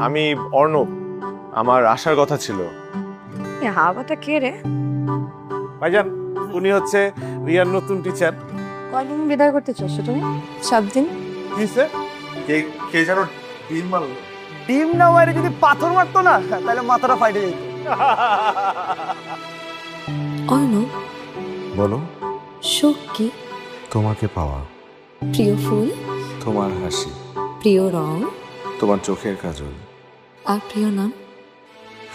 আমি অর্ণব, আমার আসার কথা ছিল। হাওয়াটা কে রে? ভাইজান, উনি হচ্ছে রিয়ার নতুন টিচার। কয়দিন বিদায় করতে চাচ্ছ তুমি? 7 দিন। কিসে? কে যেন ডিম মারলো। ডিম না মারে যদি পাথর মারতো না তাহলে মাথাটা ফাইটে যেত। অর্ণব, বলো। শোক কি? তোমাকে পাওয়া, প্রিয় ফুল, তোমার হাসি, প্রিয় রং, তোমার চোখের কাজল, আর প্রিয় নাম?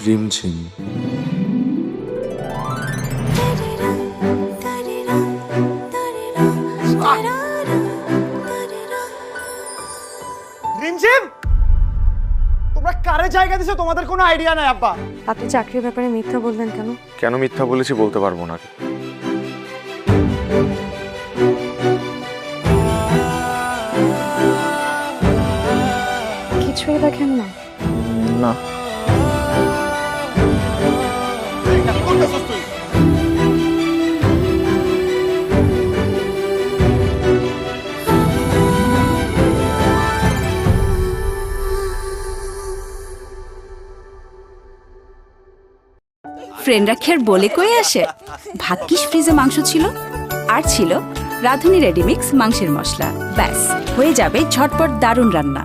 রিমঝিম। রিমঝিম, তোমরা কারে জায়গা দিছো তোমাদের কোনো আইডিয়া নাই আব্বা। আপনি চাকরির ব্যাপারে মিথ্যা বললেন কেন? কেন মিথ্যা বলেছি বলতে পারবো না। কিছুই দেখেন না? না। এটা কি করতেছস তুই? ফ্রেন্ডরা খের বলে কয়ে আসে। ভাগ্যিস ফ্রিজে মাংস ছিল, আর ছিল রাঁধুনি রেডিমিক্স মাংসের মশলা। ব্যাস হয়ে যাবে ঝটপট দারুণ রান্না।